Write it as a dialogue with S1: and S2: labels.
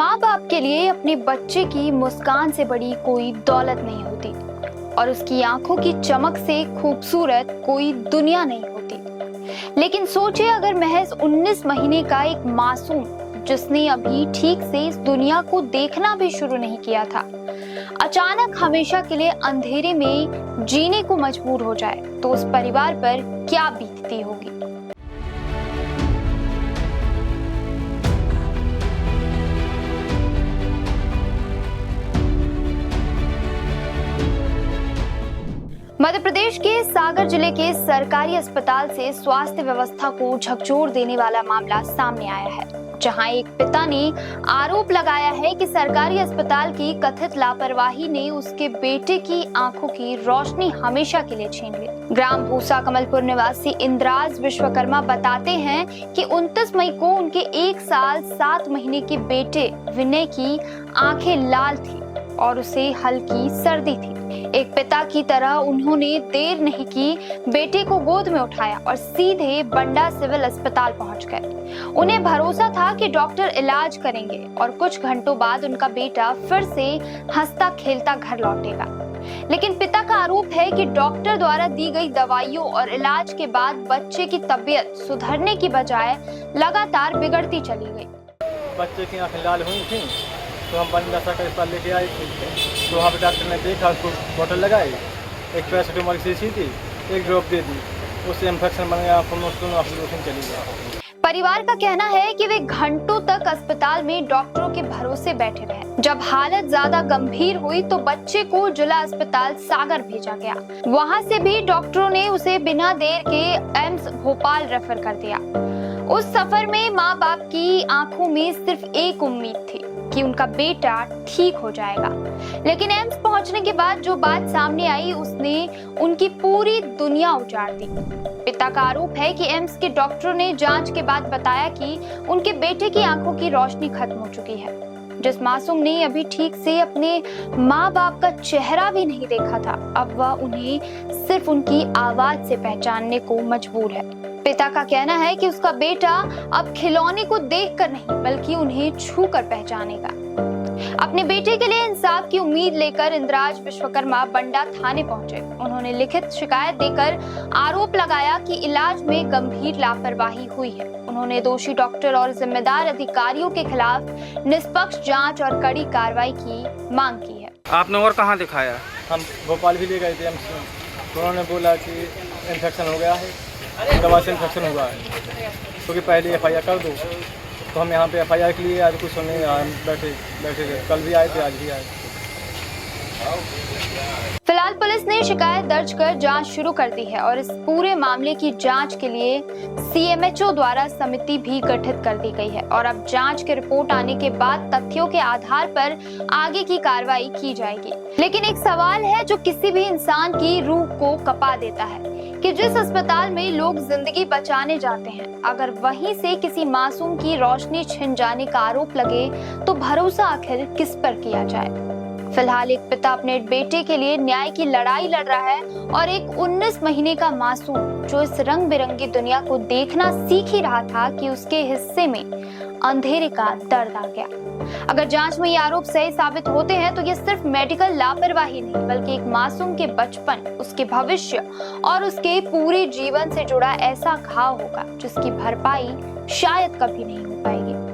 S1: माँ बाप के लिए अपने बच्चे की मुस्कान से बड़ी कोई दौलत नहीं होती और उसकी आंखों की चमक से खूबसूरत कोई दुनिया नहीं होती। लेकिन सोचिए, अगर महज 19 महीने का एक मासूम जिसने अभी ठीक से इस दुनिया को देखना भी शुरू नहीं किया था, अचानक हमेशा के लिए अंधेरे में जीने को मजबूर हो जाए, तो उस परिवार पर क्या बीतती होगी। मध्य प्रदेश के सागर जिले के सरकारी अस्पताल से स्वास्थ्य व्यवस्था को झकझोर देने वाला मामला सामने आया है, जहां एक पिता ने आरोप लगाया है कि सरकारी अस्पताल की कथित लापरवाही ने उसके बेटे की आंखों की रोशनी हमेशा के लिए छीन ली। ग्राम भूसा कमलपुर निवासी इंद्राज विश्वकर्मा बताते हैं कि 29 मई को उनके 1 साल 7 महीने के बेटे विनय की आंखें लाल थी और उसे हल्की सर्दी थी। एक पिता की तरह उन्होंने देर नहीं की, बेटे को गोद में उठाया और सीधे बंडा सिविल अस्पताल पहुंच गए। उन्हें भरोसा था कि डॉक्टर इलाज करेंगे और कुछ घंटों बाद उनका बेटा फिर से हंसता खेलता घर लौटेगा। लेकिन पिता का आरोप है कि डॉक्टर द्वारा दी गई दवाइयों और इलाज के बाद बच्चे की तबीयत सुधरने की बजाय लगातार बिगड़ती चली गई।
S2: बच्चे की आंखें लाल हुई थी तो हम बंडा सरकारी अस्पताल लेके आए थे, तो वहाँ पे डॉक्टर ने देखा, उसको बोतल लगाई, एक पैरासीटामोल की शीशी थी, एक ड्रॉप दे दी, उससे इन्फेक्शन बन गया, ऑपरेशन चली गया।
S1: परिवार का कहना है कि वे घंटों तक अस्पताल में डॉक्टरों के भरोसे बैठे रहे। जब हालत ज्यादा गंभीर हुई तो बच्चे को जिला अस्पताल सागर भेजा गया। वहां से भी डॉक्टरों ने उसे बिना देर के एम्स भोपाल रेफर कर दिया। उस सफर में माँ बाप की आंखों में सिर्फ एक उम्मीद थी कि उनका बेटा ठीक हो जाएगा। लेकिन एम्स पहुंचने के बाद जो बात सामने आई, उसने उनकी पूरी दुनिया उजाड़ दी। पिता का आरोप है कि एम्स के डॉक्टरों ने जांच के बाद बताया कि उनके बेटे की आंखों की रोशनी खत्म हो चुकी है। जिस मासूम ने अभी ठीक से अपने माँ बाप का चेहरा भी नहीं देखा था, अब वह उन्हें सिर्फ उनकी आवाज से पहचानने को मजबूर है। पिता का कहना है कि उसका बेटा अब खिलौने को देखकर नहीं बल्कि उन्हें छूकर पहचानेगा। अपने बेटे के लिए इंसाफ की उम्मीद लेकर इंद्राज विश्वकर्मा बंडा थाने पहुंचे। उन्होंने लिखित शिकायत देकर आरोप लगाया कि इलाज में गंभीर लापरवाही हुई है। उन्होंने दोषी डॉक्टर और जिम्मेदार अधिकारियों के खिलाफ निष्पक्ष जांच और कड़ी कार्रवाई की मांग की है।
S2: आपने और कहाँ दिखाया? हम भोपाल भी ले गए थे एम्स में, तो उन्होंने बोला कि इन्फेक्शन हो गया है, दवा से इन्फेक्शन हुआ है, क्योंकि पहले FIR कर दो। तो हम यहाँ पे FIR के लिए आज कुछ सुनने बैठे थे, कल भी आए थे, आज भी आए।
S1: फिलहाल पुलिस ने शिकायत दर्ज कर जांच शुरू कर दी है और इस पूरे मामले की जांच के लिए CMHO द्वारा समिति भी गठित कर दी गई है और अब जांच की रिपोर्ट आने के बाद तथ्यों के आधार पर आगे की कार्रवाई की जाएगी। लेकिन एक सवाल है जो किसी भी इंसान की रूह को कपा देता है कि जिस अस्पताल में लोग जिंदगी बचाने जाते हैं, अगर वहीं से किसी मासूम की रोशनी छिन जाने का आरोप लगे तो भरोसा आखिर किस पर किया जाए। फिलहाल एक पिता अपने बेटे के लिए न्याय की लड़ाई लड़ रहा है और एक 19 महीने का मासूम जो इस रंग बिरंगी दुनिया को देखना सीख ही रहा था कि उसके हिस्से में अंधेरे का दर्द आ गया। अगर जांच में ये आरोप सही साबित होते हैं तो ये सिर्फ मेडिकल लापरवाही नहीं बल्कि एक मासूम के बचपन, उसके भविष्य और उसके पूरे जीवन से जुड़ा ऐसा घाव होगा जिसकी भरपाई शायद कभी नहीं हो पाएगी।